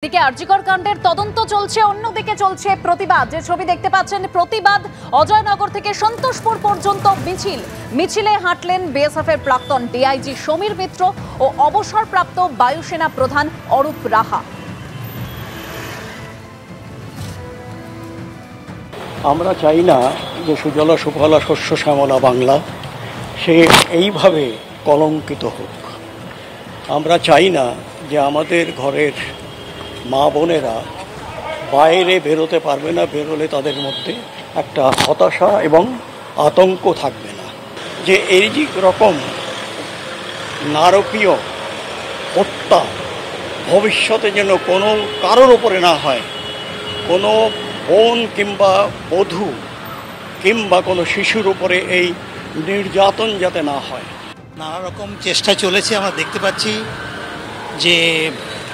দিকে আরজিকর কাণ্ডের তদন্ত চলছে, অন্যদিকে চলছে প্রতিবাদ। যে ছবি দেখতে পাচ্ছেন, প্রতিবাদ অজয়নগর থেকে সন্তোষপুর পর্যন্ত মিছিলে হাঁটলেন বিএসএফ এর প্রাক্তন ডিআইজি সমীর মিত্র ও অবসরপ্রাপ্ত বায়ুসেনা প্রধান অরূপ রাহা। আমরা চাই না যে সুজলা সুফলা শস্য শ্যামলা বাংলা সে এইভাবে কলঙ্কিত হোক। আমরা চাই না যে আমাদের ঘরের মা বোনেরা বাইরে বেরোতে পারবে না, বেরোলে তাদের মধ্যে একটা হতাশা এবং আতঙ্ক থাকবে না। যে এই রকম নারকীয় হত্যা ভবিষ্যতে যেন কোনো কারোর ওপরে না হয়, কোনো বোন কিংবা বধূ কিংবা কোনো শিশুর উপরে এই নির্যাতন যাতে না হয়। নানা রকম চেষ্টা চলেছে, আমরা দেখতে পাচ্ছি যে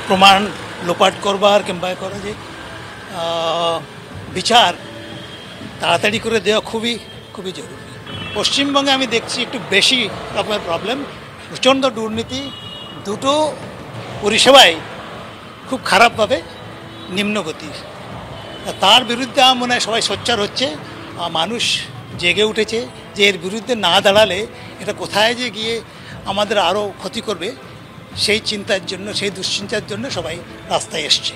প্রমাণ লোপাট করবার কিংবা করা যে বিচার তাড়াতাড়ি করে দেওয়া খুবই জরুরি। পশ্চিমবঙ্গে আমি দেখছি একটু বেশি রকমের প্রবলেম, প্রচণ্ড দুর্নীতি, দুটো পরিষেবায় খুব খারাপভাবে নিম্নগতি। তার বিরুদ্ধে আমার মনে হয় সবাই সোচ্চার হচ্ছে, মানুষ জেগে উঠেছে যে এর বিরুদ্ধে না দাঁড়ালে এটা কোথায় যে গিয়ে আমাদের আরও ক্ষতি করবে, সেই চিন্তার জন্য, সেই দুশ্চিন্তার জন্য সবাই রাস্তায় এসছে।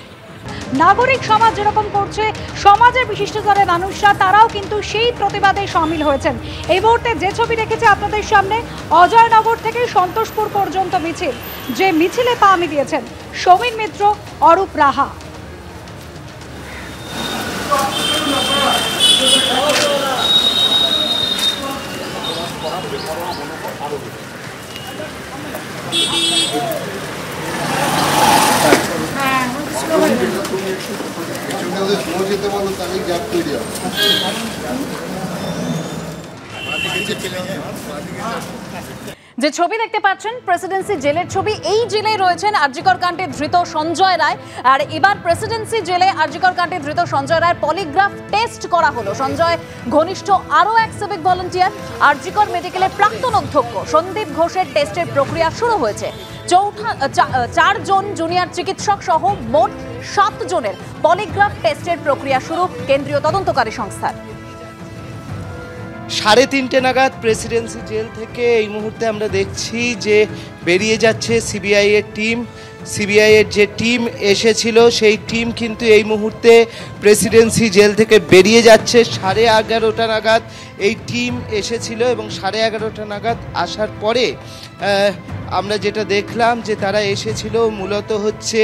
নাগরিক সমাজ যেরকম করছে, সমাজের বিশিষ্ট স্তরের মানুষরা তারাও কিন্তু সেই প্রতিবাদে সামিল হয়েছেন। এই মুহূর্তে যে ছবি রেখেছে আপনাদের সামনে, অজয়নগর থেকে সন্তোষপুর পর্যন্ত মিছিল, যে মিছিলে পা মিলিয়েছেন সমীর মিত্র, অরূপ রাহা। যে ছবি দেখতে পাচ্ছেন প্রেসিডেন্সি জেলের ছবি, এই জেলে রয়েছেন আরজিকর কাণ্ডে ধৃত সঞ্জয় রায়। আর এবার প্রেসিডেন্সি জেলে আরজিকর কাণ্ডে ধৃত সঞ্জয় রায়ের পলিগ্রাফ টেস্ট করা হলো। সঞ্জয় ঘনিষ্ঠ আরও এক সিভিক ভলান্টিয়ার আরজিকর মেডিকেলের প্রাক্তন অধ্যক্ষ সন্দীপ ঘোষের টেস্টের প্রক্রিয়া শুরু হয়েছে। 4 জন জুনিয়র চিকিৎসক সহ মোট 7 জনের পলিগ্রাফ টেস্টের প্রক্রিয়া শুরু কেন্দ্রীয় তদন্তকারী সংস্থার। 3:30 নাগাদ প্রেসিডেন্সি জেল থেকে এই মুহূর্তে আমরা দেখছি যে বেরিয়ে যাচ্ছে সিবিআই এর টিম। সিবিআই এর যে টিম এসেছিল সেই টিম কিন্তু এই মুহূর্তে প্রেসিডেন্সি জেল থেকে বেরিয়ে যাচ্ছে। 11:30 নাগাদ এই টিম এসেছিল এবং 11:30 নাগাদ আসার পরে আমরা যেটা দেখলাম যে তারা এসেছিল মূলত হচ্ছে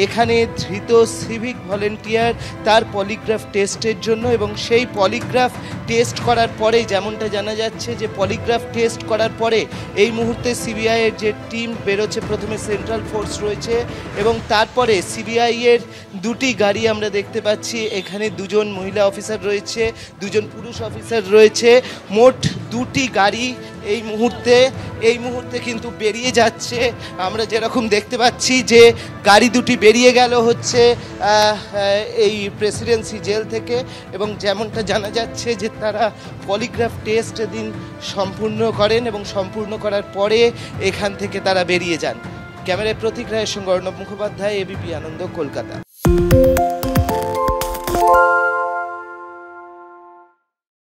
এখানে ধৃত সিভিক ভলেন্টিয়ার তার পলিগ্রাফ টেস্টের জন্য, এবং সেই পলিগ্রাফ টেস্ট করার পরে যেমনটা জানা যাচ্ছে যে পলিগ্রাফ টেস্ট করার পরে এই মুহূর্তে সিবিআইয়ের যে টিম বেরোচ্ছে, প্রথমে সেন্ট্রাল ফোর্স রয়েছে এবং তারপরে সিবিআইয়ের 2টি গাড়ি আমরা দেখতে পাচ্ছি। এখানে 2 জন মহিলা অফিসার রয়েছে, 2 জন পুরুষ অফিসার রয়েছে, মোট 2টি গাড়ি এই মুহূর্তে কিন্তু বেরিয়ে যাচ্ছে। আমরা যেরকম দেখতে পাচ্ছি যে গাড়ি 2টি বেরিয়ে গেল হচ্ছে এই প্রেসিডেন্সি জেল থেকে, এবং যেমনটা জানা যাচ্ছে যে তারা পলিগ্রাফ টেস্ট দিন সম্পূর্ণ করেন এবং সম্পূর্ণ করার পরে এখান থেকে তারা বেরিয়ে যান। ক্যামেরায় প্রতীক রায়ের সঙ্গে অর্ণব মুখোপাধ্যায়, এবিপি আনন্দ, কলকাতা।